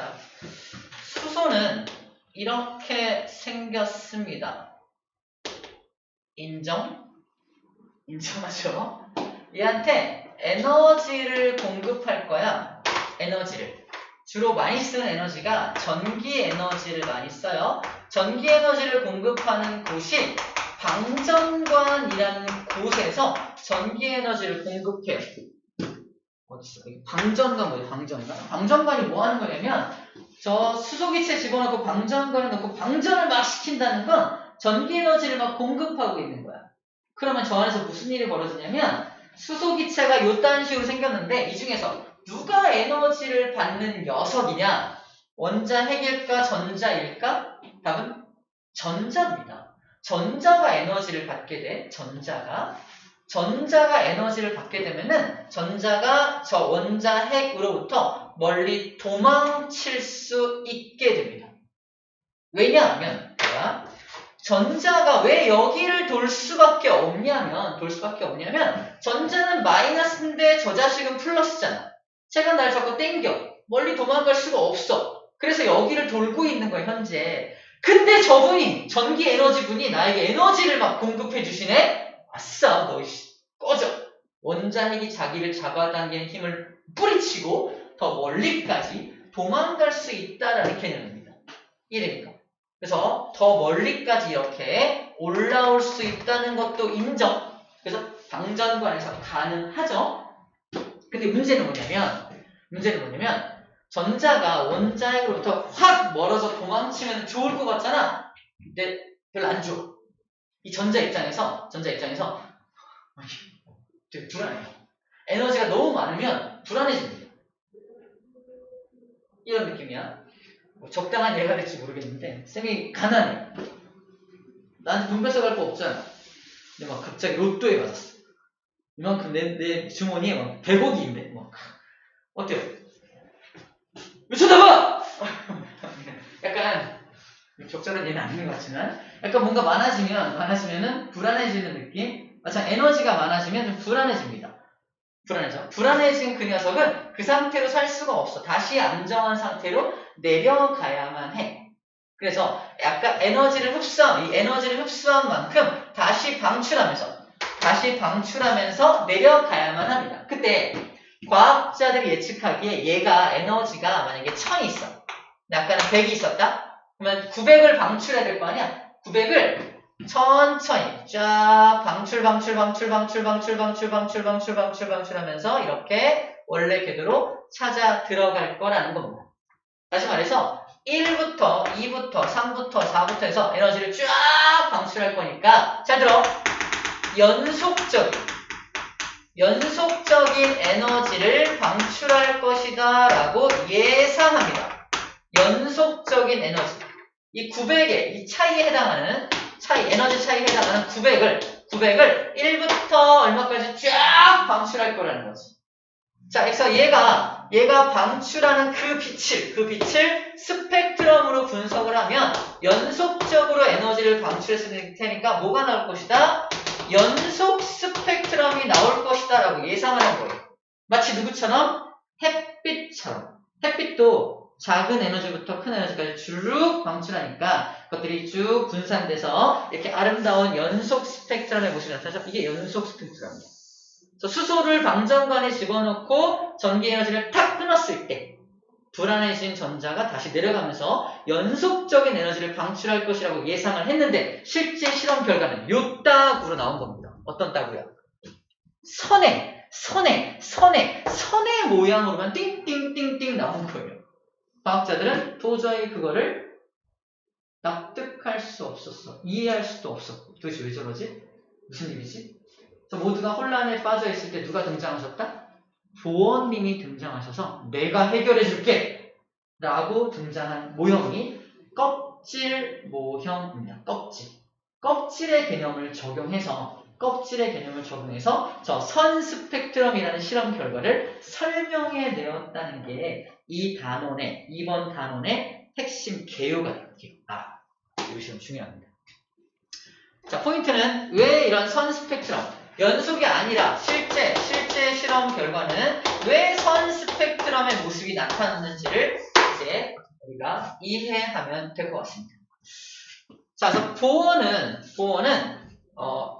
자, 수소는 이렇게 생겼습니다. 인정하죠? 얘한테 에너지를 공급할 거야. 에너지를. 주로 많이 쓰는 에너지가 전기 에너지를 많이 써요. 전기 에너지를 공급하는 곳이 방전관이라는 곳에서 전기 에너지를 공급해요. 어딨어? 방전관 뭐예요? 방전관? 방전관이 뭐 하는 거냐면 저 수소기체 집어넣고 방전관에 넣고 방전을 막 시킨다는 건 전기 에너지를 막 공급하고 있는 거야. 그러면 저 안에서 무슨 일이 벌어지냐면 수소기체가 요딴 식으로 생겼는데 이 중에서 누가 에너지를 받는 녀석이냐? 원자핵일까? 전자일까? 답은 전자입니다. 전자가 에너지를 받게 돼. 전자가 에너지를 받게 되면은 전자가 저 원자핵으로부터 멀리 도망칠 수 있게 됩니다. 왜냐하면 전자가 왜 여기를 돌 수밖에 없냐면 전자는 마이너스인데 저 자식은 플러스잖아. 쟤가 날 자꾸 땡겨. 멀리 도망갈 수가 없어. 그래서 여기를 돌고 있는 거야 현재. 근데 저분이 전기 에너지 분이 나에게 에너지를 막 공급해 주시네. 아싸 너 꺼져. 원자핵이 자기를 잡아당기는 힘을 뿌리치고 더 멀리까지 도망갈 수 있다라는 개념입니다. 이래니까. 그래서 더 멀리까지 이렇게 올라올 수 있다는 것도 인정. 그래서 방전관에서 가능하죠. 근데 문제는 뭐냐면 전자가 원자핵으로부터 확 멀어져 도망치면 좋을 것 같잖아. 근데 별로 안 좋아. 이 전자 입장에서 되게 불안해요. 에너지가 너무 많으면 불안해집니다. 이런 느낌이야. 뭐 적당한 예가 될지 모르겠는데 쌤이 가난해. 나한테 돈 뺏어갈 거 없잖아. 근데 막 갑자기 로또에 맞았어. 이만큼 내 주머니에 막 100억이인데 막 어때요? 왜 쳐다봐! 약간 적절한 예는 아닌 것 같지만 약간 뭔가 많아지면은 불안해지는 느낌? 참 에너지가 많아지면 좀 불안해집니다. 불안해진 그 녀석은 그 상태로 살 수가 없어. 다시 안정한 상태로 내려가야만 해. 그래서 약간 이 에너지를 흡수한 만큼 다시 방출하면서 내려가야만 합니다. 그때 과학자들이 예측하기에 얘가 에너지가 만약에 1000이 있어. 아까는 100이 있었다? 그러면 900을 방출해야 될 거 아니야? 900을 천천히 쫙 방출하면서 이렇게 원래 궤도로 찾아 들어갈 거라는 겁니다. 다시 말해서 1부터 2부터 3부터 4부터 해서 에너지를 쫙 방출할 거니까 잘 들어. 연속적인 에너지를 방출할 것이다 라고 예상합니다. 연속적인 에너지. 이 900의 이 에너지 차이에 해당하는 900을 1부터 얼마까지 쫙 방출할 거라는 거지. 자, 그래서 얘가 방출하는 그 빛을 스펙트럼으로 분석을 하면 연속적으로 에너지를 방출했을 테니까 뭐가 나올 것이다? 연속 스펙트럼이 나올 것이다 라고 예상을 한 거예요. 마치 누구처럼? 햇빛처럼. 햇빛도 작은 에너지부터 큰 에너지까지 쭉 방출하니까 그것들이 쭉 분산돼서 이렇게 아름다운 연속 스펙트럼의 모습이 나타나죠. 이게 연속 스펙트럼이에요. 수소를 방전관에 집어넣고 전기 에너지를 탁 끊었을 때 불안해진 전자가 다시 내려가면서 연속적인 에너지를 방출할 것이라고 예상을 했는데 실제 실험 결과는 요 딱으로 나온 겁니다. 어떤 딱이야? 선의 모양으로만 띵띵띵띵 나온 거예요. 과학자들은 도저히 그거를 납득할 수 없었어. 이해할 수도 없었고. 도대체 왜 저러지? 무슨 일이지? 모두가 혼란에 빠져 있을 때 누가 등장하셨다? 보원님이 등장하셔서 내가 해결해 줄게! 라고 등장한 모형이 껍질 모형입니다. 껍질의 개념을 적용해서 저 선 스펙트럼이라는 실험 결과를 설명해 내었다는 게 이 단원의, 이번 단원의 핵심 개요가 돼요. 이 시험 중요합니다. 자, 포인트는 왜 이런 선 스펙트럼, 연속이 아니라 실제 실험 결과는 왜 선 스펙트럼의 모습이 나타났는지를 이렇게 우리가 이해하면 될 것 같습니다. 자, 그래서 보어는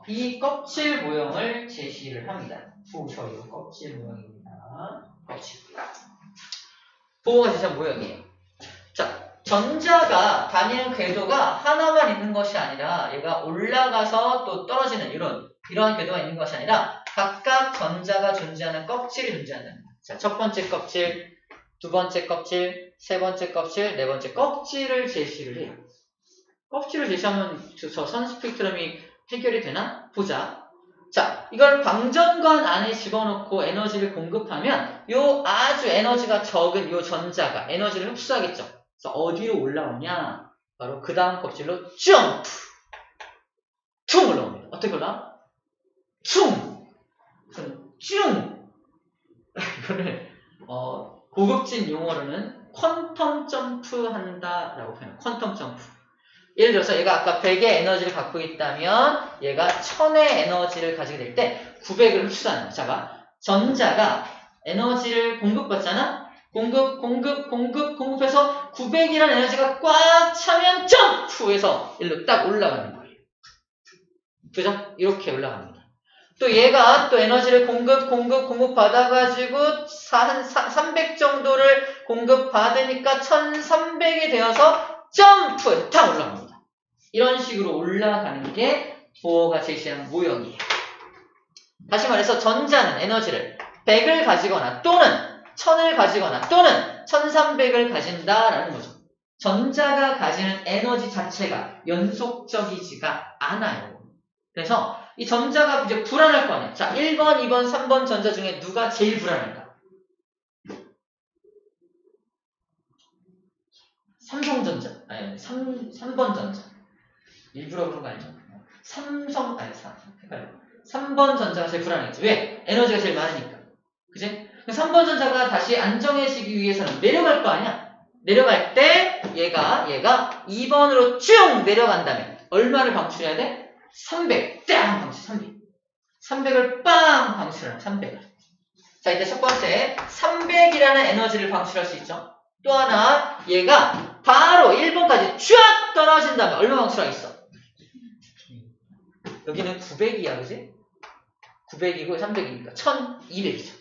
이 껍질 모형을 제시를 합니다. 저희 껍질 모형입니다. 껍질. 보어가 제시한 모형이에요. 자, 전자가 다니는 궤도가 하나만 있는 것이 아니라 얘가 올라가서 또 떨어지는 이러한 궤도가 있는 것이 아니라 각각 전자가 존재하는 껍질이 존재한다. 자, 첫 번째 껍질, 두 번째 껍질, 세 번째 껍질, 네 번째 껍질을 제시를 해요. 껍질을 제시하면 저 선 스펙트럼이 해결이 되나? 보자. 자, 이걸 방전관 안에 집어넣고 에너지를 공급하면 요 아주 에너지가 적은 요 전자가 에너지를 흡수하겠죠. 그래서 어디로 올라오냐? 바로 그 다음 껍질로 점프! 퉁 올라옵니다. 어떻게 올라와? 퉁! 쭉! 이거를 고급진 용어로는 퀀텀 점프 한다라고 표현해요. 퀀텀 점프. 예를 들어서 얘가 아까 100의 에너지를 갖고 있다면 얘가 1000의 에너지를 가지게 될 때 900을 흡수하는 거야. 자, 전자가 에너지를 공급받잖아? 공급해서 900이라는 에너지가 꽉 차면 점프해서 일로 딱 올라가는 거예요. 그죠? 이렇게 올라갑니다. 또 얘가 또 에너지를 공급 받아가지고 한 300 정도를 공급받으니까 1300이 되어서 점프! 탁 올라갑니다. 이런 식으로 올라가는 게 보어가 제시하는 모형이에요. 다시 말해서 전자는 에너지를 100을 가지거나 또는 1000을 가지거나 또는 1300을 가진다라는 거죠. 전자가 가지는 에너지 자체가 연속적이지가 않아요. 그래서 이 전자가 이제 불안할 거 아니에요. 자, 1번, 2번, 3번 전자 중에 누가 제일 불안할까? 삼성전자. 아니, 3번 전자. 일부러 그런 거 아니죠? 헷갈려. 3번 전자가 제일 불안하겠지. 왜? 에너지가 제일 많으니까. 그치? 3번 전자가 다시 안정해지기 위해서는 내려갈 거 아니야? 내려갈 때 얘가 2번으로 쭉 내려간다면 얼마를 방출해야 돼? 300. 땅! 방출 300. 300을 빵! 방출하는 300을. 자, 이제 첫 번째 300이라는 에너지를 방출할 수 있죠. 또 하나 얘가 바로 1번까지 쫙 떨어진다면 얼마 방출하겠어? 여기는 900이야, 그지? 900이고 300이니까 1200이죠.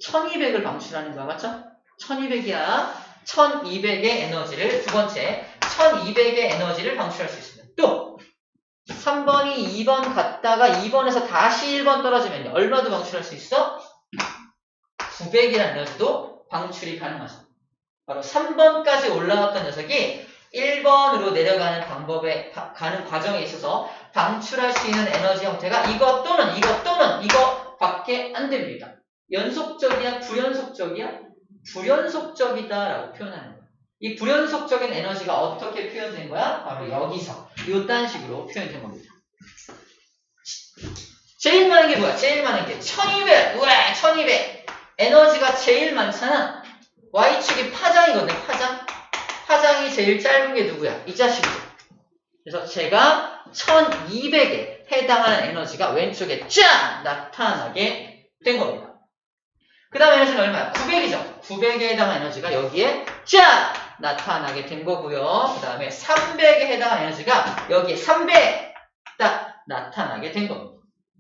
1200을 방출하는 거야, 맞죠? 1200이야. 1200의 에너지를 두 번째 1200의 에너지를 방출할 수 있습니다. 또 3번이 2번 갔다가 2번에서 다시 1번 떨어지면 얼마도 방출할 수 있어? 900이라는 에너지도 방출이 가능하죠. 바로 3번까지 올라갔던 녀석이 1번으로 내려가는 방법에 가는 과정에 있어서 방출할 수 있는 에너지 형태가 이거 또는 이거밖에 안 됩니다. 연속적이야? 불연속적이야? 불연속적이다라고 표현하는 거야. 이 불연속적인 에너지가 어떻게 표현된 거야? 바로 여기서 이딴 식으로 표현된 겁니다. 제일 많은 게 뭐야? 제일 많은 게 1200! 우와! 1200! 에너지가 제일 많잖아. Y축이 파장이거든요. 파장이 제일 짧은 게 누구야? 이 자식이죠. 그래서 제가 1200에 해당하는 에너지가 왼쪽에 쫙 나타나게 된 겁니다. 그 다음 에너지는 얼마야? 900이죠. 900에 해당하는 에너지가 여기에 쫙 나타나게 된 거고요. 그 다음에 300에 해당하는 에너지가 여기에 300 딱 나타나게 된 겁니다.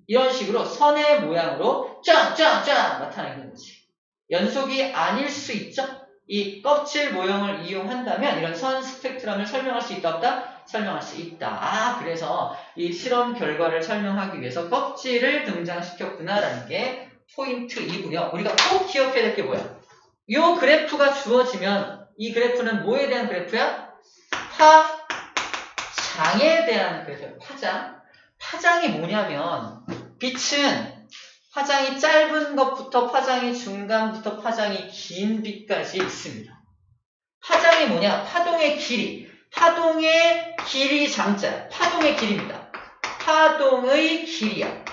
이런 식으로 선의 모양으로 쫙 나타나게 된 거지. 연속이 아닐 수 있죠? 이 껍질 모형을 이용한다면 이런 선 스펙트럼을 설명할 수 있다 없다? 설명할 수 있다. 그래서 이 실험 결과를 설명하기 위해서 껍질을 등장시켰구나라는 게 포인트 2고요. 우리가 꼭 기억해야 될 게 뭐야? 이 그래프가 주어지면 이 그래프는 뭐에 대한 그래프야? 파장에 대한 그래프야. 파장이 뭐냐면 빛은 파장이 짧은 것부터 파장이 중간부터 파장이 긴 빛까지 있습니다. 파장이 뭐냐? 파동의 길이. 파동의 길이 장자야. 파동의 길입니다. 파동의 길이야.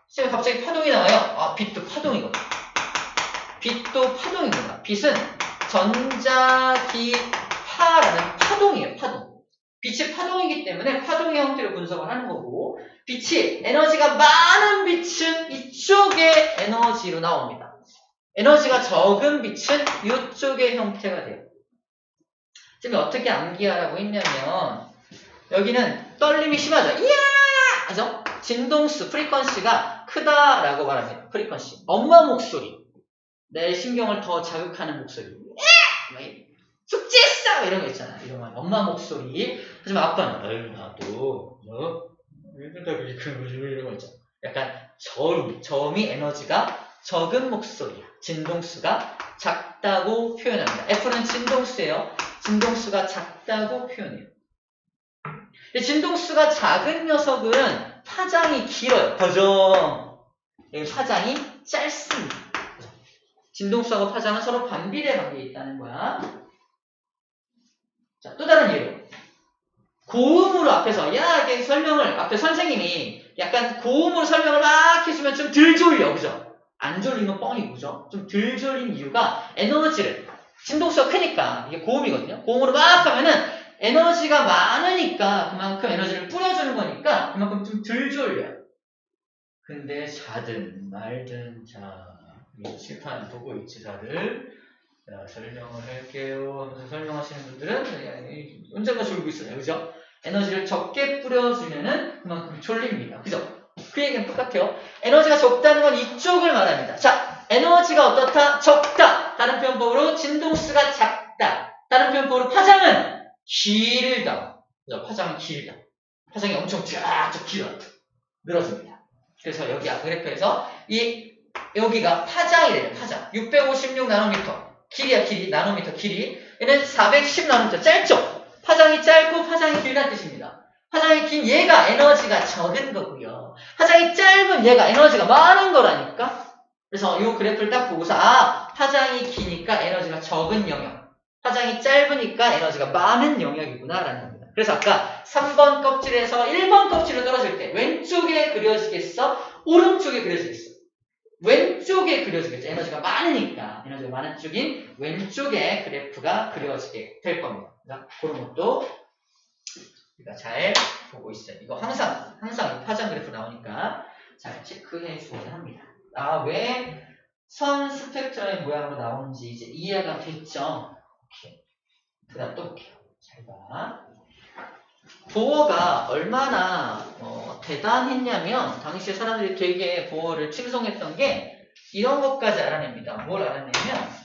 지금 갑자기 파동이 나와요. 빛도 파동이거든. 빛도 파동입니다. 빛은 전자기파라는 파동이에요. 파동. 빛이 파동이기 때문에 파동의 형태로 분석을 하는 거고 빛이 에너지가 많은 빛은 이쪽의 에너지로 나옵니다. 에너지가 적은 빛은 이쪽의 형태가 돼요. 지금 어떻게 암기하라고 했냐면 여기는 떨림이 심하죠. 이야! 하죠? 진동수, 프리퀀시가 크다라고 말합니다. 프리퀀시. 엄마 목소리. 내 신경을 더 자극하는 목소리. 숙제했어! 이런 거 있잖아. 이런 거. 엄마 목소리. 하지만 아빠는, 아유, 나도, 이런 거 있잖아. 약간 저음이 에너지가 적은 목소리야. 진동수가 작다고 표현합니다. F는 진동수예요. 진동수가 작다고 표현해요. 진동수가 작은 녀석은 파장이 길어요. 그죠? 파장이 짧습니다. 진동수하고 파장은 서로 반비례 관계에 있다는 거야. 자, 또 다른 예로. 고음으로 앞에서, 이렇게 설명을, 앞에 선생님이 약간 고음으로 설명을 막 해주면 좀 덜 졸려. 그죠? 안 졸리면 뻥이고, 그죠? 좀 덜 졸린 이유가 에너지를, 진동수가 크니까, 이게 고음이거든요. 고음으로 막 하면은 에너지가 많으니까 그만큼 에너지를 뿌려주는 거니까 그만큼 좀 덜 졸려요. 근데 자든 말든, 자, 칠판 보고 있지, 다들. 자, 설명을 할게요 하면서 설명하시는 분들은 언젠가 졸고 있어요. 그죠? 에너지를 적게 뿌려주면은 그만큼 졸립니다. 그죠? 그 얘기는 똑같아요. 에너지가 적다는 건 이쪽을 말합니다. 자, 에너지가 어떻다? 적다. 다른 표현법으로 진동수가 작다. 다른 표현법으로 파장은 길다. 그죠? 파장은 길다. 파장이 엄청 쫙쫙 길어. 늘어집니다. 그래서 여기 그래프에서 여기가 파장이래요. 파장. 656 나노미터. 길이야, 길이. 나노미터 길이. 얘는 410 나노미터. 짧죠? 파장이 짧고 파장이 길다는 뜻입니다. 파장이 긴 얘가 에너지가 적은 거고요. 파장이 짧은 얘가 에너지가 많은 거라니까. 그래서 이 그래프를 딱 보고서 파장이 기니까 에너지가 적은 영역. 파장이 짧으니까 에너지가 많은 영역이구나 라는 겁니다. 그래서 아까 3번 껍질에서 1번 껍질로 떨어질 때 왼쪽에 그려지겠어? 오른쪽에 그려지겠어? 왼쪽에 그려지겠죠. 에너지가 많으니까 에너지가 많은 쪽인 왼쪽에 그래프가 그려지게 될 겁니다. 그런 것도 우리가 잘 보고 있어요. 이거 항상 파장 그래프 나오니까 잘 체크해 주어야 합니다. 왜 선 스펙트럼의 모양으로 나오는지 이제 이해가 됐죠? 오케이. 그 다음 또 볼게요. 잘 봐. 보어가 얼마나 대단했냐면 당시에 사람들이 되게 보어를 칭송했던 게 이런 것까지 알아냅니다. 뭘 알아내면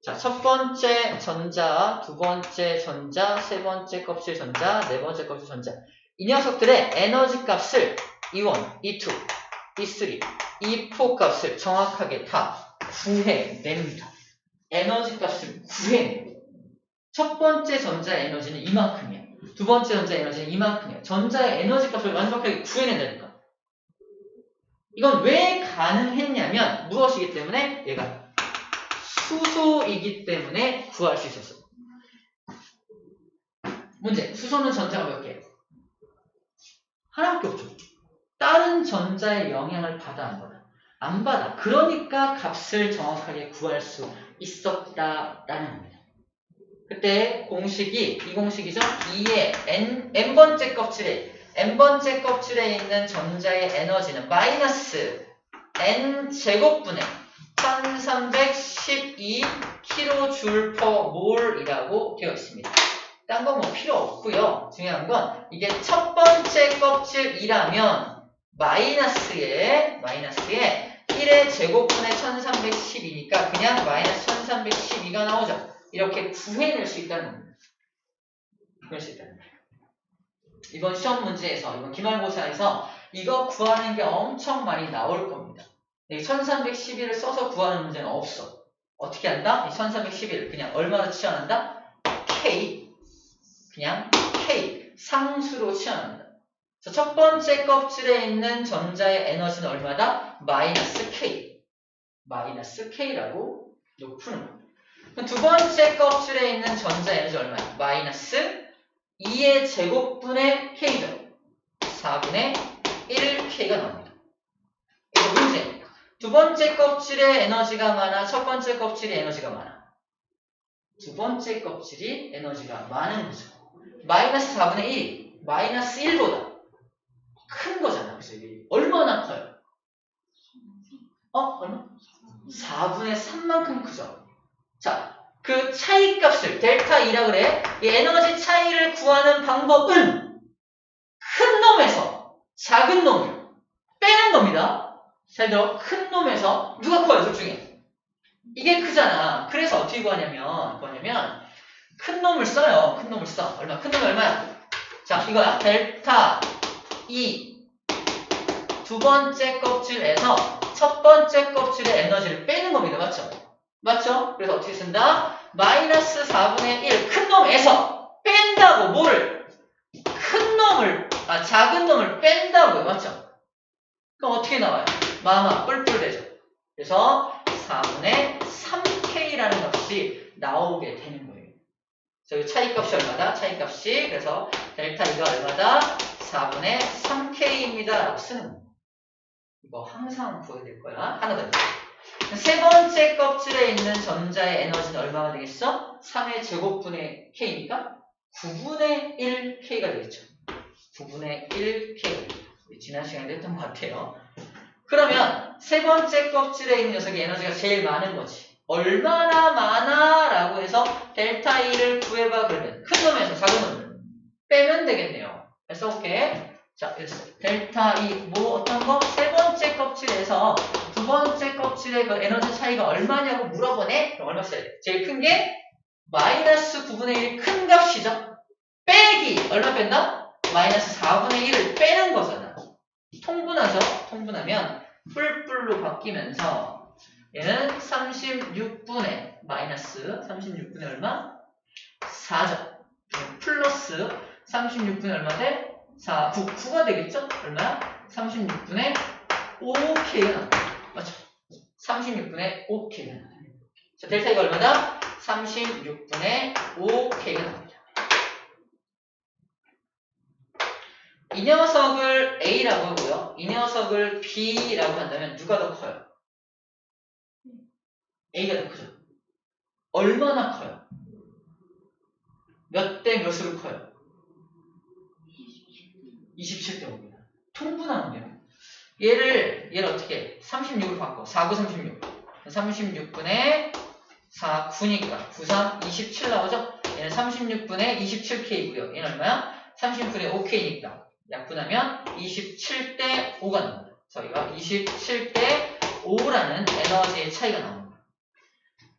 자, 첫 번째 전자, 두 번째 전자, 세 번째 껍질 전자, 네 번째 껍질 전자. 이 녀석들의 에너지 값을 E1, E2, E3, E4 값을 정확하게 다 구해냅니다. 에너지 값을 구해냅니다. 첫 번째 전자의 에너지는 이만큼이야. 두 번째 전자의 에너지는 이만큼이야. 전자의 에너지 값을 완벽하게 구해낸다니까. 이건 왜 가능했냐면 무엇이기 때문에? 얘가 수소이기 때문에 구할 수 있었어. 문제. 수소는 전자가 몇 개? 하나밖에 없죠. 다른 전자의 영향을 받아 안 받아? 안 받아. 그러니까 값을 정확하게 구할 수 있었다라는 겁니다. 그때 이 공식이죠. 2의 n번째 껍질에 있는 전자의 에너지는 마이너스 n제곱분의 1312kJ/몰이라고 되어 있습니다. 딴 건 뭐 필요 없고요. 중요한 건 이게 첫 번째 껍질이라면 마이너스에 1의 제곱분의 1312니까 그냥 마이너스 1312가 나오죠. 이렇게 구해낼 수 있다는 겁니다. 이번 시험 문제에서, 이번 기말고사에서 이거 구하는 게 엄청 많이 나올 겁니다. 1311을 써서 구하는 문제는 없어. 어떻게 한다? 이 1311을 그냥 얼마로 치환한다? K. 그냥 K. 상수로 치환한다. 그래서 첫 번째 껍질에 있는 전자의 에너지는 얼마다? 마이너스 K. 마이너스 K라고 푸는 겁니다. 두 번째 껍질에 있는 전자의 에너지 얼마야? 마이너스 2의 제곱분의 K죠. 4분의 1K가 나옵니다. 이거 문제. 두 번째 껍질에 에너지가 많아? 첫 번째 껍질에 에너지가 많아? 두 번째 껍질이 에너지가 많은 거죠. 마이너스 4분의 1이 마이너스 1보다 큰 거잖아. 그래서 이게 얼마나 커요? 얼마? 4분의 3만큼 크죠. 자, 그 차이 값을 델타 E라 그래. 이 에너지 차이를 구하는 방법은 큰 놈에서 작은 놈을 빼는 겁니다. 잘 들어. 큰 놈에서 누가 커요? 둘 중에. 이게 크잖아. 그래서 어떻게 구하냐면 큰 놈을 써요. 큰 놈을 써. 얼마? 큰 놈이 얼마야? 자, 이거야. 델타 E 두 번째 껍질에서 첫 번째 껍질의 에너지를 빼는 겁니다. 맞죠? 맞죠? 그래서 어떻게 쓴다? 마이너스 4분의 1 큰 놈에서 뺀다고 뭐를? 작은 놈을 뺀다고요. 맞죠? 그럼 어떻게 나와요? 마마 뿔뿔 되죠. 그래서 4분의 3K라는 값이 나오게 되는 거예요. 저기 차이값이 얼마다? 차이값이 그래서 델타 E가 얼마다? 4분의 3K입니다. 라고 쓰는 거예요. 이거 항상 구해야 될 거야. 하나 더. 세 번째 껍질에 있는 전자의 에너지는 얼마가 되겠어? 3의 제곱분의 K니까 9분의 1K가 되겠죠. 9분의 1K. 지난 시간에 했던 것 같아요. 그러면 세 번째 껍질에 있는 녀석의 에너지가 제일 많은 거지. 얼마나 많아? 라고 해서 델타 E를 구해봐. 그러면 큰 놈에서 작은 놈을 빼면 되겠네요. 써볼게. 자, 델타 E 어떤 거? 세 번째 껍질에서 두 번째 껍질의 그 에너지 차이가 얼마냐고 물어보네? 그럼 얼마 써야 돼? 제일 큰 게 마이너스 9분의 1이 큰 값이죠. 빼기 얼마 뺀다? 마이너스 4분의 1을 빼는 거잖아. 통분하죠? 통분하면 뿔뿔로 바뀌면서 얘는 36분의 마이너스 36분의 얼마? 4죠. 플러스 36분의 얼마 돼? 4, 9가 되겠죠? 얼마야? 36분의 5K가 나옵니다. 맞죠? 36분의 5K가 나옵니다. 자, 델타 E가 얼마다? 36분의 5K가 나옵니다. 이 녀석을 A라고 하고요. 이 녀석을 B라고 한다면 누가 더 커요? A가 더 크죠? 얼마나 커요? 몇 대 몇으로 커요? 27대 5입니다. 통분하면요. 얘를 어떻게 36으로 바꿔. 4, 9, 36. 36분의 4, 9니까 9, 3, 27 나오죠? 얘는 36분의 27K고요. 얘는 얼마야? 36분의 5K니까 약분하면 27대 5가 나옵니다. 저희가 27대 5라는 에너지의 차이가 나옵니다.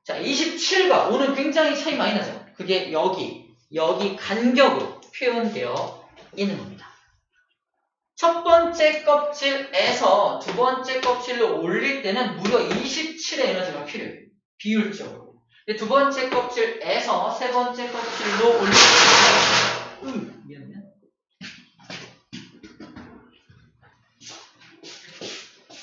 자, 27과 5는 굉장히 차이 많이 나죠? 그게 여기 간격으로 표현되어 있는 겁니다. 첫 번째 껍질에서 두 번째 껍질로 올릴 때는 무려 27의 에너지가 필요해요. 비율적으로. 두 번째 껍질에서 세 번째 껍질로 올릴 때는 미안해.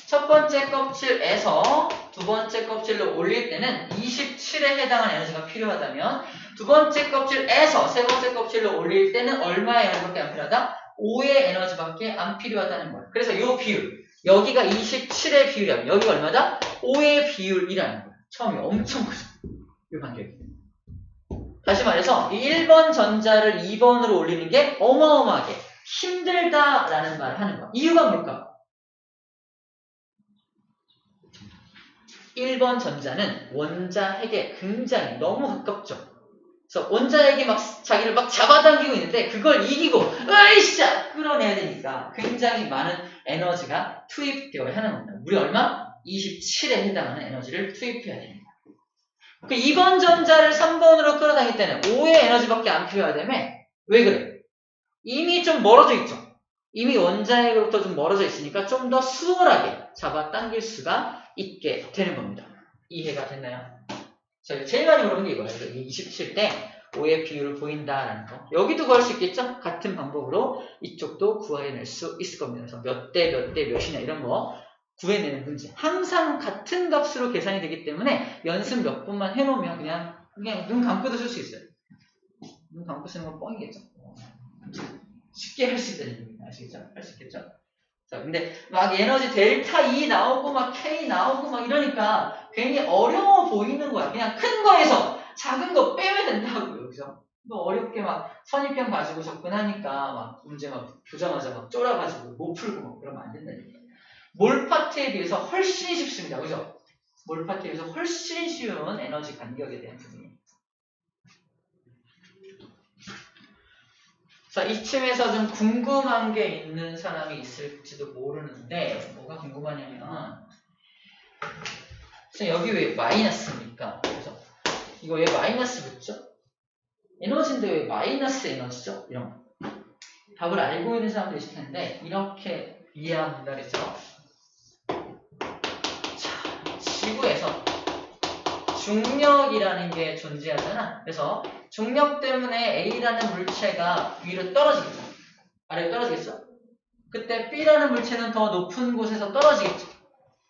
첫 번째 껍질에서 두 번째 껍질로 올릴 때는 27에 해당하는 에너지가 필요하다면 두 번째 껍질에서 세 번째 껍질로 올릴 때는 얼마의 에너지밖에 안 필요하다? 5의 에너지밖에 안 필요하다는 거예요. 그래서 이 비율, 여기가 27의 비율이라면 여기가 얼마다? 5의 비율이라는 거예요. 처음에 엄청 크죠. 이 간격이. 다시 말해서 이 1번 전자를 2번으로 올리는 게 어마어마하게 힘들다라는 말을 하는 거예요. 이유가 뭘까? 1번 전자는 원자핵에 굉장히 너무 가깝죠. 그래서 원자핵이 막 자기를 막 잡아당기고 있는데 그걸 이기고 으이샤 끌어내야 되니까 굉장히 많은 에너지가 투입되어야 하는 겁니다. 무려 얼마? 27에 해당하는 에너지를 투입해야 됩니다. 그 2번 전자를 3번으로 끌어당길 때는 5의 에너지밖에 안 필요하다며? 왜 그래? 이미 좀 멀어져 있죠. 이미 원자핵으로부터 좀 멀어져 있으니까 좀 더 수월하게 잡아당길 수가 있게 되는 겁니다. 이해가 됐나요? 저희가 제일 많이 물어본 게 이거예요. 27대 5의 비율을 보인다라는 거. 여기도 구할 수 있겠죠? 같은 방법으로 이쪽도 구해낼 수 있을 겁니다. 그래서 몇 대 몇이냐 이런 거 구해내는 문제. 항상 같은 값으로 계산이 되기 때문에 연습 몇 번만 해놓으면 그냥 눈 감고도 쓸 수 있어요. 눈 감고 쓰는 건 뻥이겠죠? 쉽게 할 수 있다는 얘기입니다. 아시겠죠? 할 수 있겠죠? 자, 근데 막 에너지 델타 E 나오고 막 K 나오고 막 이러니까 괜히 어려워 보이는 거야. 그냥 큰 거에서 작은 거 빼야 된다고요. 그죠? 뭐 어렵게 막 선입견 가지고 접근하니까 막 문제 막 보자마자 막 쫄아가지고 못 풀고 막 그러면 안 된다는 얘기예요. 몰파트에 비해서 훨씬 쉽습니다. 그죠? 몰파트에 비해서 훨씬 쉬운 에너지 간격에 대한 부분입니다. 자, 이쯤에서 좀 궁금한 게 있는 사람이 있을지도 모르는데, 뭐가 궁금하냐면, 여기 왜 마이너스입니까? 그래서 이거 왜 마이너스 붙죠? 에너지인데 왜 마이너스 에너지죠? 이런 거. 답을 알고 있는 사람도 있을 텐데, 이렇게 이해하면 된다그랬죠? 자, 지구에서 중력이라는 게 존재하잖아. 그래서 중력 때문에 A라는 물체가 위로 떨어지겠죠. 아래로 떨어지겠죠. 그때 B라는 물체는 더 높은 곳에서 떨어지겠죠.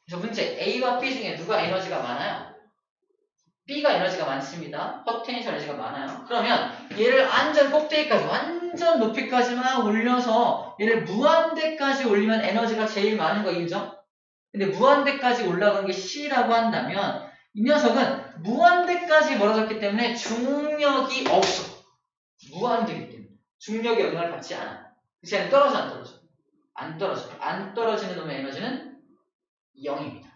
그래서 문제 A와 B 중에 누가 에너지가 많아요? B가 에너지가 많습니다. 포텐셜 에너지가 많아요. 그러면 얘를 완전 꼭대기까지 완전 높이까지만 올려서 얘를 무한대까지 올리면 에너지가 제일 많은 거 인정? 근데 무한대까지 올라간 게 C라고 한다면 이 녀석은 무한대까지 멀어졌기 때문에 중력이 없어. 무한대이기 때문에 중력의 영향을 받지 않아. 그래서 얘는 떨어져 안 떨어져? 안 떨어져. 안 떨어지는 놈의 에너지는 0입니다.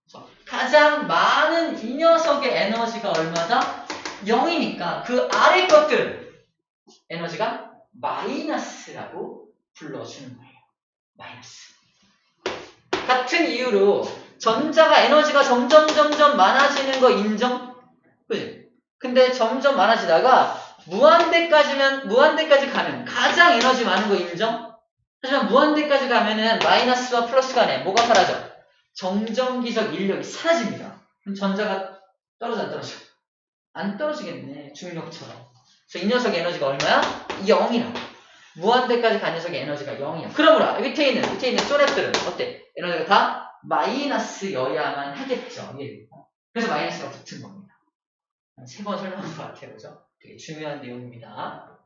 그래서 가장 많은 이 녀석의 에너지가 얼마다? 0이니까 그 아래 것들은 에너지가 마이너스라고 불러주는 거예요. 마이너스. 같은 이유로 전자가 에너지가 점점 많아지는 거 인정? 그지? 근데 점점 많아지다가 무한대까지 가면 가장 에너지 많은 거 인정? 하지만 무한대까지 가면은 마이너스와 플러스 간에 뭐가 사라져? 정전기적 인력이 사라집니다. 그럼 전자가 떨어져 안 떨어져? 안 떨어지겠네. 중력처럼. 그래서 이 녀석의 에너지가 얼마야? 0이라고. 무한대까지 간 녀석의 에너지가 0이야. 그러므로 밑에 있는 쪼랩들은 어때? 에너지가 다 마이너스여야만 하겠죠. 그래서 마이너스가 붙은 겁니다. 3번 설명한 것 같아요. 그죠? 되게 중요한 내용입니다.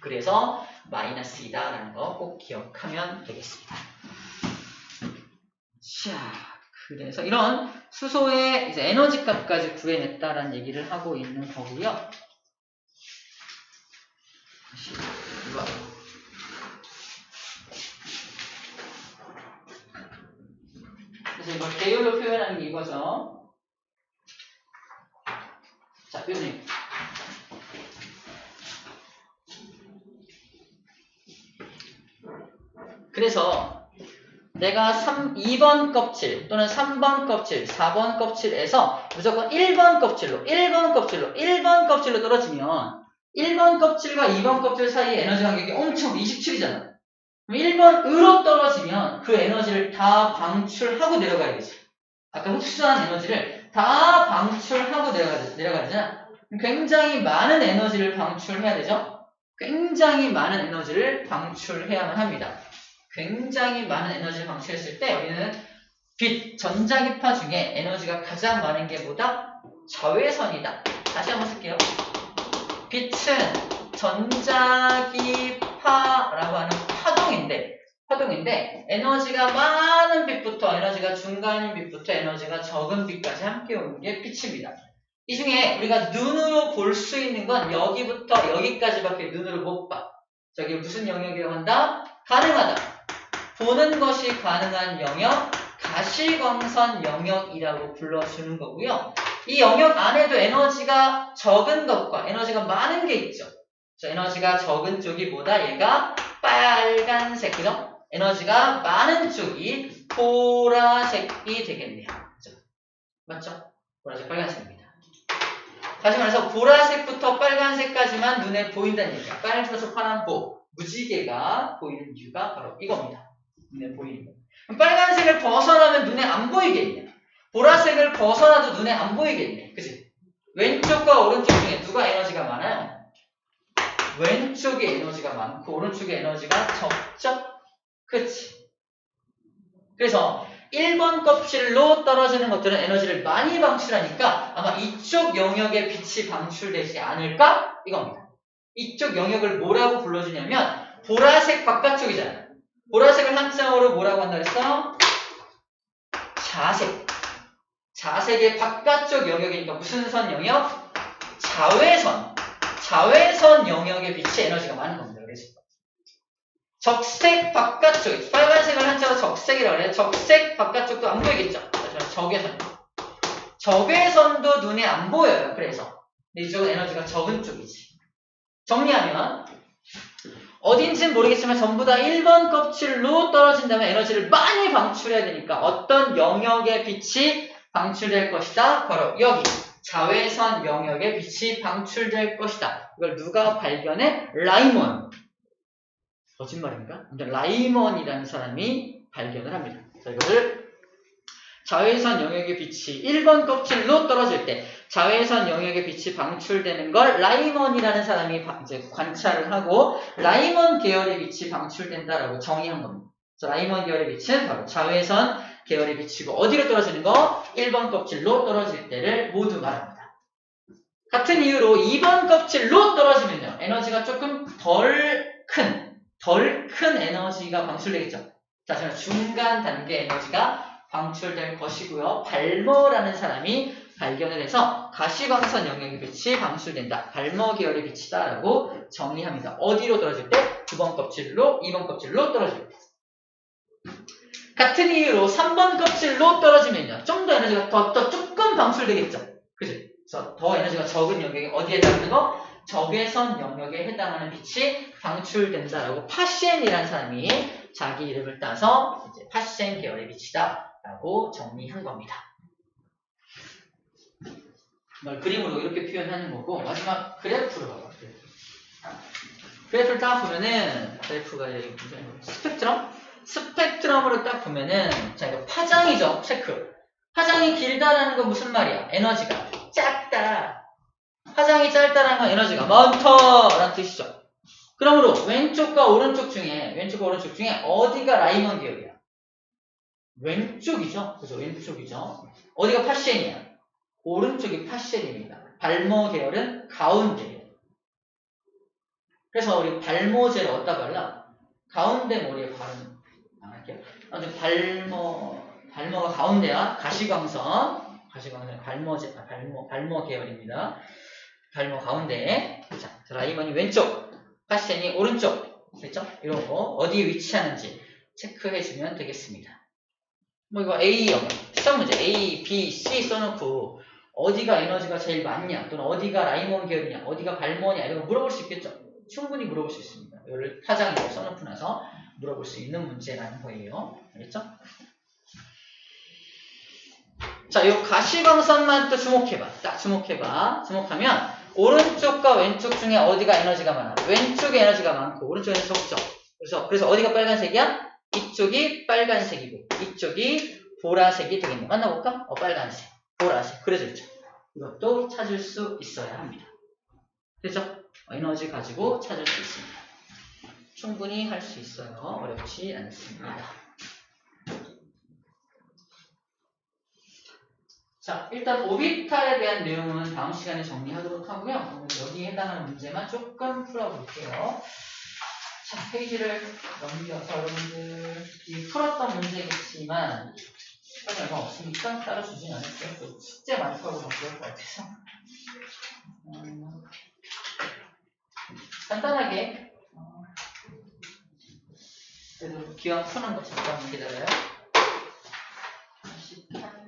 그래서 마이너스이다라는 거 꼭 기억하면 되겠습니다. 자, 그래서 이런 수소의 이제 에너지 값까지 구해냈다라는 얘기를 하고 있는 거고요. 그래서 이걸 계율로 표현하는 게 이거죠. 자, 교수님. 그래서 내가 2번 껍질 또는 3번 껍질, 4번 껍질에서 무조건 1번 껍질로 떨어지면 1번 껍질과 2번 껍질 사이의 에너지 간격이 엄청 27이잖아. 그럼 1번으로 떨어지면 그 에너지를 다 방출하고 내려가야겠지. 아까 흡수한 에너지를 다 방출하고 내려가잖아. 굉장히 많은 에너지를 방출해야 되죠. 굉장히 많은 에너지를 방출해야만 합니다. 굉장히 많은 에너지를 방출했을 때 우리는 빛, 전자기파 중에 에너지가 가장 많은 게 뭐다? 자외선이다. 다시 한번 쓸게요. 빛은 전자기파라고 하는 파동인데 에너지가 많은 빛부터 에너지가 중간인 빛부터 에너지가 적은 빛까지 함께 오는 게 빛입니다. 이 중에 우리가 눈으로 볼 수 있는 건 여기부터 여기까지밖에 눈으로 못 봐. 저기 무슨 영역이라고 한다? 가능하다. 보는 것이 가능한 영역, 가시광선 영역이라고 불러주는 거고요. 이 영역 안에도 에너지가 적은 것과 에너지가 많은 게 있죠. 그래서 에너지가 적은 쪽이 뭐다? 얘가 빨간색, 그죠? 에너지가 많은 쪽이 보라색이 되겠네요. 그죠? 맞죠? 보라색, 빨간색입니다. 다시 말해서 보라색부터 빨간색까지만 눈에 보인다는 얘기야. 빨간색에서 파란보, 무지개가 보이는 이유가 바로 이겁니다. 눈에 보이는 거. 그럼 빨간색을 벗어나면 눈에 안 보이겠냐? 보라색을 벗어나도 눈에 안 보이겠네. 그치? 왼쪽과 오른쪽 중에 누가 에너지가 많아요? 왼쪽에 에너지가 많고 오른쪽에 에너지가 적죠? 그치? 그래서 1번 껍질로 떨어지는 것들은 에너지를 많이 방출하니까 아마 이쪽 영역에 빛이 방출되지 않을까? 이겁니다. 이쪽 영역을 뭐라고 불러주냐면 보라색 바깥쪽이잖아. 보라색을 한자어로 뭐라고 한다 그랬어? 자색. 자색의 바깥쪽 영역이니까 무슨 선 영역? 자외선. 자외선 영역의 빛이 에너지가 많은 겁니다. 그래서 적색 바깥쪽, 빨간색을 한자로 적색이라고 해요. 적색 바깥쪽도 안 보이겠죠? 적외선. 적외선도 눈에 안 보여요. 그래서 근데 이쪽은 에너지가 적은 쪽이지. 정리하면 어딘지는 모르겠지만 전부 다 1번 껍질로 떨어진다면 에너지를 많이 방출해야 되니까 어떤 영역의 빛이 방출될 것이다. 바로 여기 자외선 영역의 빛이 방출될 것이다. 이걸 누가 발견해? 라이먼. 거짓말인가? 라이먼이라는 사람이 발견을 합니다. 자, 이거를 자외선 영역의 빛이 1번 껍질로 떨어질 때 자외선 영역의 빛이 방출되는 걸 라이먼이라는 사람이 이제 관찰을 하고 라이먼 계열의 빛이 방출된다라고 정의한 겁니다. 그래서 라이먼 계열의 빛은 바로 자외선 계열의 빛이고 어디로 떨어지는 거? 1번 껍질로 떨어질 때를 모두 말합니다. 같은 이유로 2번 껍질로 떨어지면요. 에너지가 조금 덜 큰 에너지가 방출되겠죠. 자, 저는 중간 단계 에너지가 방출될 것이고요. 발머라는 사람이 발견을 해서 가시광선 영역의 빛이 방출된다. 발머 계열의 빛이다라고 정의합니다. 어디로 떨어질 때? 9번 껍질로, 2번 껍질로 떨어질 때. 같은 이유로 3번 껍질로 떨어지면요. 좀 더 에너지가 더 조금 방출되겠죠. 그죠? 그래서 더 에너지가 적은 영역이 어디에 해당하는 거? 적외선 영역에 해당하는 빛이 방출된다라고 파시엔이라는 사람이 자기 이름을 따서 이제 파시엔 계열의 빛이다라고 정리한 겁니다. 이걸 그림으로 이렇게 표현하는 거고 마지막 그래프로 봐봐. 그래프를 딱 보면은 그래프가 스펙트럼으로 딱 보면은 자 이거 파장이죠. 체크. 파장이 길다라는 건 무슨 말이야? 에너지가 작다. 파장이 짧다라는 건 에너지가 많다라는 뜻이죠. 그러므로 왼쪽과 오른쪽 중에 어디가 라이먼 계열이야? 왼쪽이죠. 그래서 왼쪽이죠. 어디가 파시엔이야? 오른쪽이 파시엔입니다. 발모 계열은 가운데예요. 그래서 우리 발모제를 어디다 발라? 가운데 머리에 바르는 안 할게요. 아무튼 발모가 가운데야. 가시광선 발모 계열입니다. 발모 가운데. 자, 라이먼이 왼쪽, 파시엔이 오른쪽. 됐죠? 이런 거 어디에 위치하는지 체크해주면 되겠습니다. 뭐 이거 A형, 시험 문제 A, B, C 써놓고 어디가 에너지가 제일 많냐 또는 어디가 라이먼 계열이냐 어디가 발모냐 이런 거 물어볼 수 있겠죠? 충분히 물어볼 수 있습니다. 이거를 파장으로 써놓고 나서 물어볼 수 있는 문제라는 거예요. 알겠죠? 자, 이 가시광선만 또 주목해봐. 딱 주목해봐. 주목하면 오른쪽과 왼쪽 중에 어디가 에너지가 많아? 왼쪽에 에너지가 많고 오른쪽에는 적죠. 그래서 어디가 빨간색이야? 이쪽이 빨간색이고 이쪽이 보라색이 되겠네. 만나볼까? 빨간색, 보라색. 그래서 있죠. 이것도 찾을 수 있어야 합니다. 그렇죠? 에너지 가지고 찾을 수 있습니다. 충분히 할 수 있어요. 어렵지 않습니다. 자, 일단 오비탈에 대한 내용은 다음 시간에 정리하도록 하고요. 여기에 해당하는 문제만 조금 풀어볼게요. 자, 페이지를 넘겨서 여러분들이 풀었던 문제겠지만 시간이 얼마 없으니까 따로 주진 않을게요. 또 숙제 많다고 좀 그럴 것 같아서 간단하게 그래도 기왕 푸는 거 잠깐만 기다려요. 18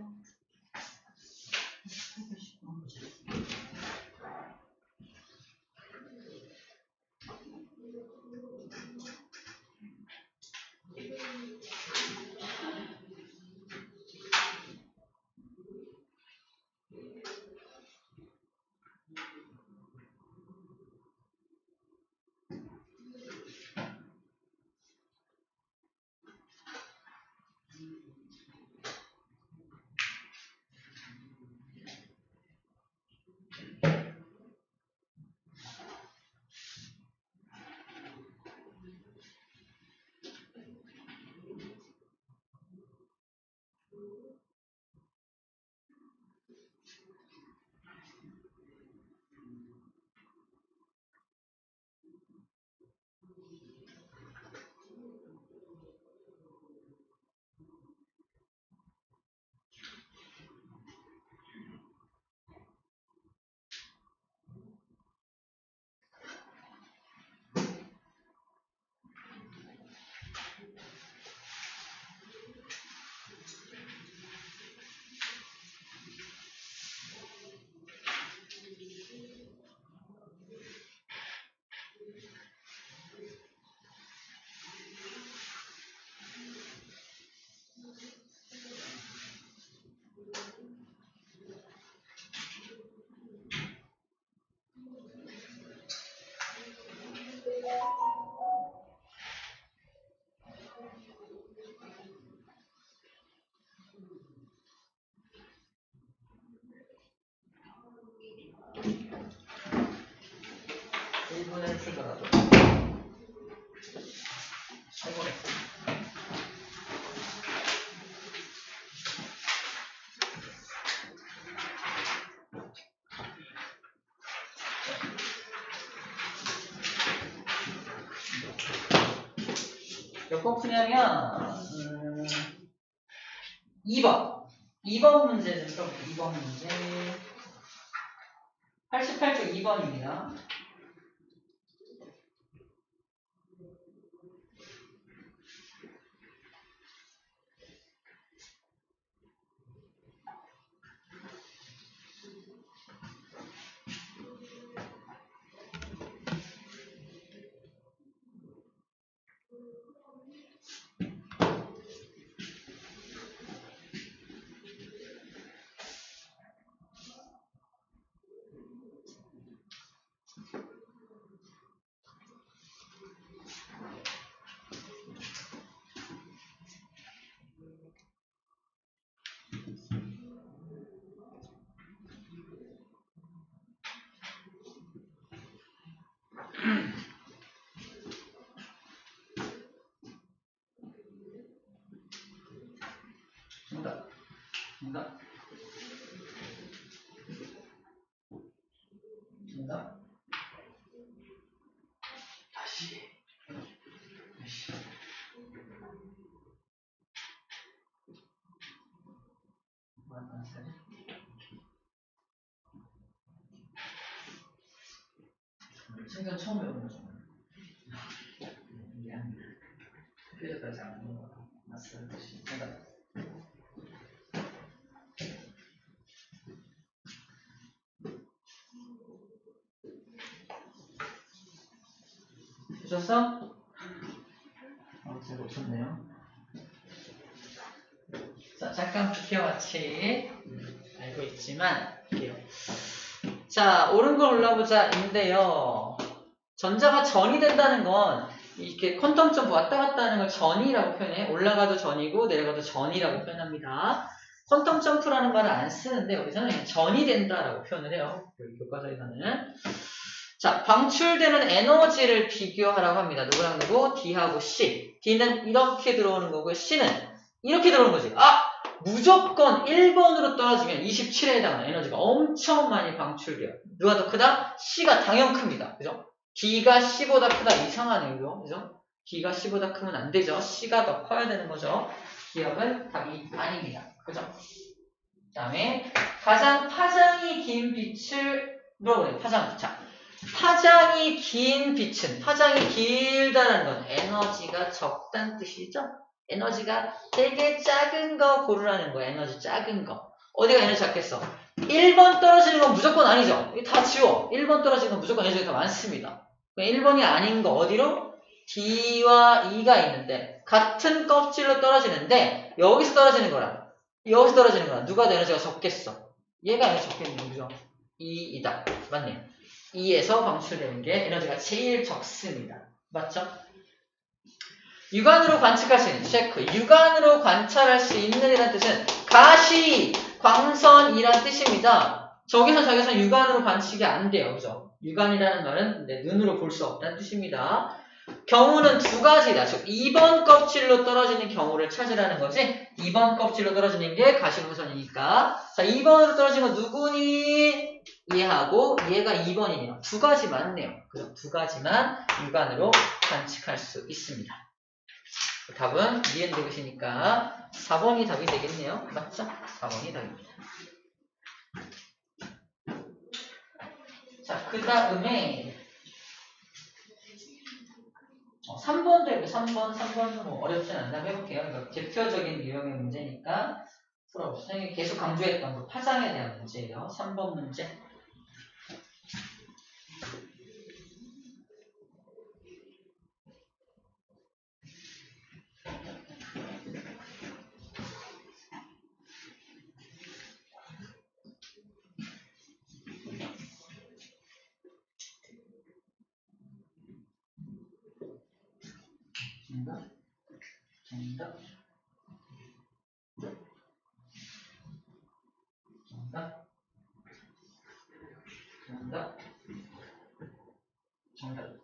풀더라도. 성공해. 몇 번 푸냐면 2번 문제 좀 써볼게요. 2번 문제 88쪽 2번입니다. 정답. 다시. 생전 처음 배우는 거죠. 미안합니다. 표정까지 안 보는 거 같아. 맞습니다. 정답. 보셨어? 제가 놓쳤네요. 자, 잠깐 비켜같이 알고 있지만 볼게요. 자, 옳은 걸 올라보자인데요. 전자가 전이 된다는 건 이렇게 퀀텀 점프 왔다 갔다 하는 걸 전이라고 표현해. 올라가도 전이고 내려가도 전이라고 표현합니다. 퀀텀 점프라는 말을 안 쓰는데 여기서는 그냥 전이 된다라고 표현을 해요. 교과서에서는. 자, 방출되는 에너지를 비교하라고 합니다. 누구랑 누구? D하고 C. D는 이렇게 들어오는 거고요. C는 이렇게 들어오는 거지. 무조건 1번으로 떨어지면 27에 해당하는 에너지가 엄청 많이 방출돼요. 누가 더 크다? C가 당연 큽니다. 그죠? D가 C보다 크다 이상하네요. 그죠? D가 C보다 크면 안 되죠. C가 더 커야 되는 거죠. 기억은 답이 아닙니다. 그죠? 그 다음에 가장 파장이 긴 빛을 물어보네요. 파장. 자, 파장이 긴 빛은 파장이 길다는 건 에너지가 적다는 뜻이죠. 에너지가 되게 작은 거 고르라는 거야. 에너지 작은 거. 어디가 에너지 작겠어? 1번 떨어지는 건 무조건 아니죠. 이거 다 지워. 1번 떨어지는 건 무조건 에너지가 더 많습니다. 1번이 아닌 거 어디로? D와 E가 있는데 같은 껍질로 떨어지는데 여기서 떨어지는 거랑 여기서 떨어지는 거랑 누가 더 에너지가 적겠어? 얘가 에너지 적겠는 거죠. E이다. 맞네요. E에서 방출되는 게 에너지가 제일 적습니다. 맞죠? 육안으로 관측할 수 있는 체크. 육안으로 관찰할 수 있는 이란 뜻은 가시, 광선이란 뜻입니다. 저기서 육안으로 관측이 안 돼요. 그죠? 육안이라는 말은 눈으로 볼 수 없다는 뜻입니다. 경우는 두 가지다. 즉 2번 껍질로 떨어지는 경우를 찾으라는 거지. 2번 껍질로 떨어지는 게 가시광선이니까. 자, 2번으로 떨어진 건 누구니? 얘하고 얘가 2번이네요. 두 가지 맞네요. 그죠? 두 가지만 육안으로 관측할 수 있습니다. 답은 니은 되시니까 4번이 답이 되겠네요. 맞죠? 4번이 답입니다. 자, 그 다음에 3번도 해볼게요. 3번은 뭐 어렵진 않나 해볼게요. 이거 대표적인 유형의 문제니까 풀어봅시다. 선생님이 계속 강조했던 그 파장에 대한 문제예요. 3번 문제. 정답. 정답.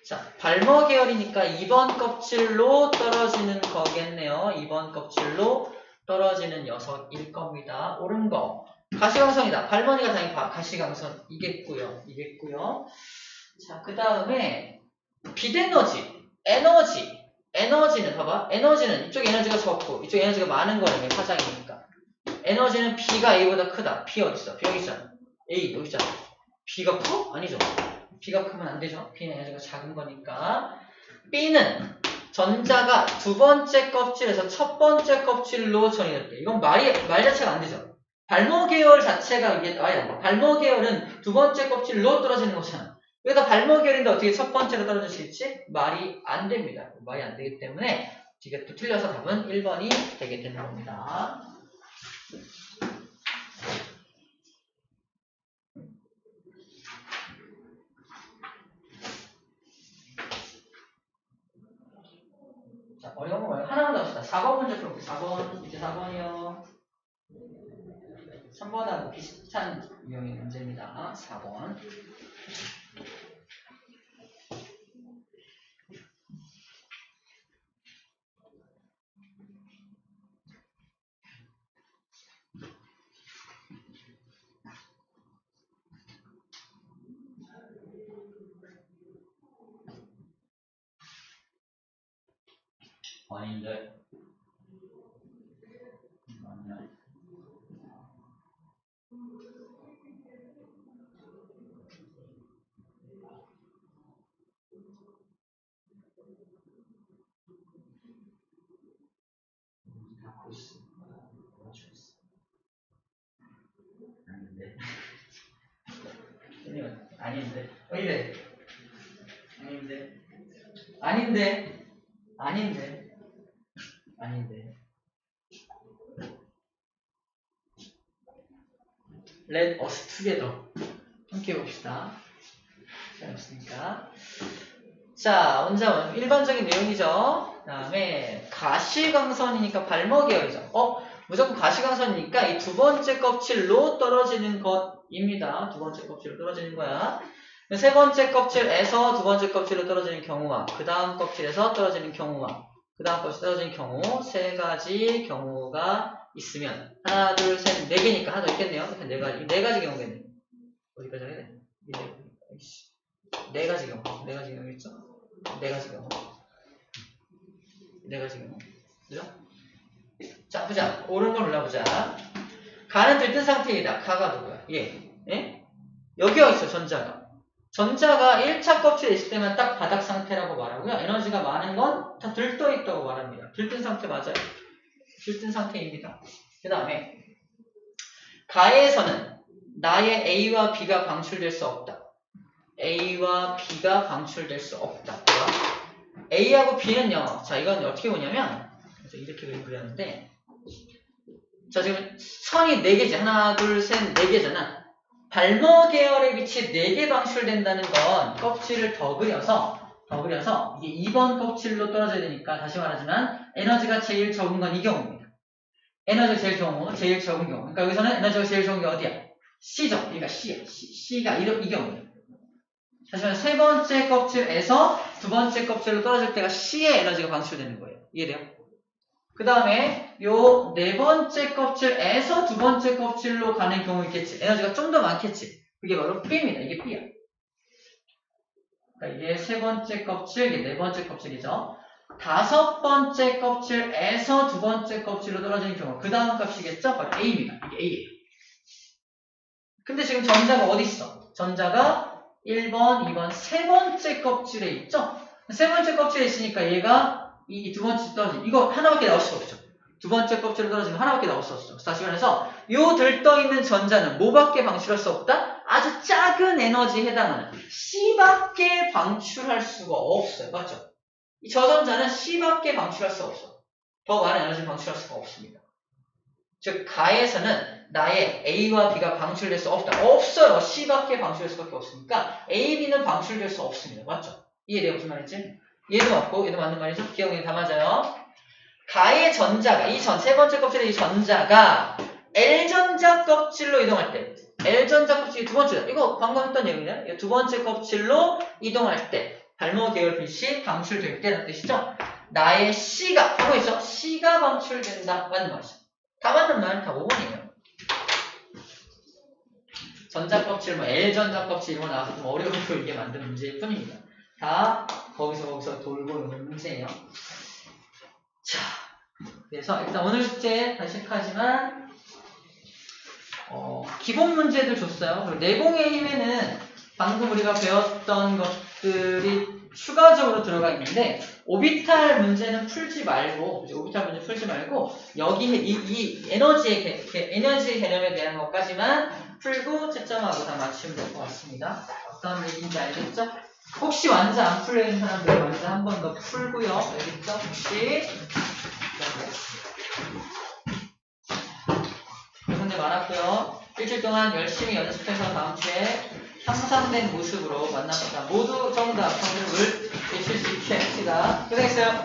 자, 발머 계열이니까 2번 껍질로 떨어지는 거겠네요. 2번 껍질로 떨어지는 녀석일 겁니다. 옳은 거. 가시광선이다. 발머니가 당연히 가시광선이겠고요. 자, 그 다음에 빛에너지, 에너지는 봐봐. 에너지는 이쪽 에너지가 적고 이쪽 에너지가 많은 거라며 파장이니까. 에너지는 B가 A보다 크다. B 어딨어? B 여기 있잖아. A 여기 있잖아. B가 커? 아니죠. B가 크면 안 되죠. B는 에너지가 작은 거니까. B는 전자가 두 번째 껍질에서 첫 번째 껍질로 전이될 때. 이건 말 자체가 안 되죠. 발모 계열 자체가 이게 발모 계열은 두 번째 껍질로 떨어지는 거잖아. 그래서 발모 계열인데 어떻게 첫 번째로 떨어질 수 있지? 말이 안 됩니다. 말이 안 되기 때문에 이게 또 틀려서 답은 1번이 되게 되는 겁니다. 자, 어려운 거 말고 하나만 더 합시다. 4번 문제 풀어볼게요. 4번, 이제 4번이요. 3번하고 비슷한 유형의 문제입니다. 4번. 아닌데. 아니야. 아닌데. 왜 이래? 아닌데. Let us together. 함께 해봅시다. 잘했으니까. 자, 원자원. 일반적인 내용이죠. 그 다음에 가시광선이니까 발머 계열이죠. 무조건 가시광선이니까 이 두 번째 껍질로 떨어지는 것입니다. 두 번째 껍질로 떨어지는 거야. 세 번째 껍질에서 두 번째 껍질로 떨어지는 경우와 그 다음 껍질에서 떨어지는 경우와 그 다음 껍질 떨어지는 경우 세 가지 경우가 있으면 하나, 둘, 셋, 네 개니까 하나 더 있겠네요. 네 가지 경우겠네. 어디까지 해야 돼? 네 가지 경우겠죠? 네 가지 경우. 그죠? 자, 보자. 옳은 걸 골라보자. 가는 들뜬 상태이다. 가가 누구야? 예? 여기가 있어, 전자가 1차 껍질에 있을 때만 딱 바닥 상태라고 말하고요. 에너지가 많은 건 다 들떠 있다고 말합니다. 들뜬 상태 맞아요. 들뜬 상태입니다. 그 다음에 가에서는 나의 A와 B가 방출될 수 없다. A와 B가 방출될 수 없다. A하고 B는요. 자, 이건 어떻게 보냐면 이렇게 그리는데 자, 지금 선이 4개지. 하나, 둘, 셋, 4개잖아. 발머 계열의 빛이 4개 방출된다는 건 껍질을 더 그려서 이게 2번 껍질로 떨어져야 되니까 다시 말하지만 에너지가 제일 적은 건 이 경우입니다. 에너지가 제일 적은 경우. 그러니까 여기서는 에너지가 제일 적은 게 어디야? C죠. 그러니까 C야. C가 이 경우예요. 다시 말해 세 번째 껍질에서 두 번째 껍질로 떨어질 때가 C의 에너지가 방출되는 거예요. 이해돼요? 그 다음에 요 네 번째 껍질에서 두 번째 껍질로 가는 경우 있겠지. 에너지가 좀 더 많겠지. 그게 바로 B입니다. 이게 B야. 그러니까 이게 세 번째 껍질, 이게 네 번째 껍질이죠. 다섯 번째 껍질에서 두 번째 껍질로 떨어지는 경우 그 다음 값이겠죠? 바로 A입니다. 이게 A예요. 근데 지금 전자가 어디 있어? 전자가 1번, 2번, 세 번째 껍질에 있죠? 세 번째 껍질에 있으니까 얘가 이 두 번째 떨어지면 이거 하나밖에 나올 수가 없죠. 두 번째 껍질로 떨어지면 하나밖에 나올 수 없죠. 다시 말해서 요 들떠있는 전자는 뭐밖에 방출할 수 없다? 아주 작은 에너지에 해당하는 C밖에 방출할 수가 없어요. 맞죠? 이 저전자는 C밖에 방출할 수 없어. 더 많은 에너지를 방출할 수가 없습니다. 즉 가에서는 나의 A와 B가 방출될 수 없다. 없어요. C밖에 방출될 수밖에 없으니까 A, B는 방출될 수 없습니다. 맞죠? 이해돼요? 무슨 말인지? 얘도 맞고 얘도 맞는 말이죠? 기억이 다 맞아요. 가의 전자가 세 번째 껍질의 이 전자가 L전자 껍질로 이동할 때 L전자 껍질이 두 번째다. 이거 방금 했던 얘기냐? 두 번째 껍질로 이동할 때 발모 계열 BC 방출될 때라는 뜻이죠. 나의 C가 하고 있어. C가 방출된다. 맞는 말이죠. 다 맞는 말, 다 5번이에요. 전자껍질, 뭐 L전자껍질 이런 거 나와서 좀 어려운 이게 만든 문제일 뿐입니다. 다 거기서 돌고 있는 문제예요. 자, 그래서 일단 오늘 숙제 다시 체크하지만 기본 문제들 줬어요. 그리고 내공의 힘에는 방금 우리가 배웠던 것들이 추가적으로 들어가 있는데 오비탈 문제는 풀지 말고 여기에 이 에너지 개념에 대한 것까지만 풀고 채점하고 다 맞추면 될 것 같습니다. 어떤 얘기인지 알겠죠? 혹시 완전 안 풀려 있는 사람들 완전 한 번 더 풀고요. 알겠죠? 혹시 문제 많았고요. 일주일 동안 열심히 연습해서 다음 주에 향상된 모습으로 만납시다. 모두 정답 정답을 외칠 수 있게 합시다. 고생했어요.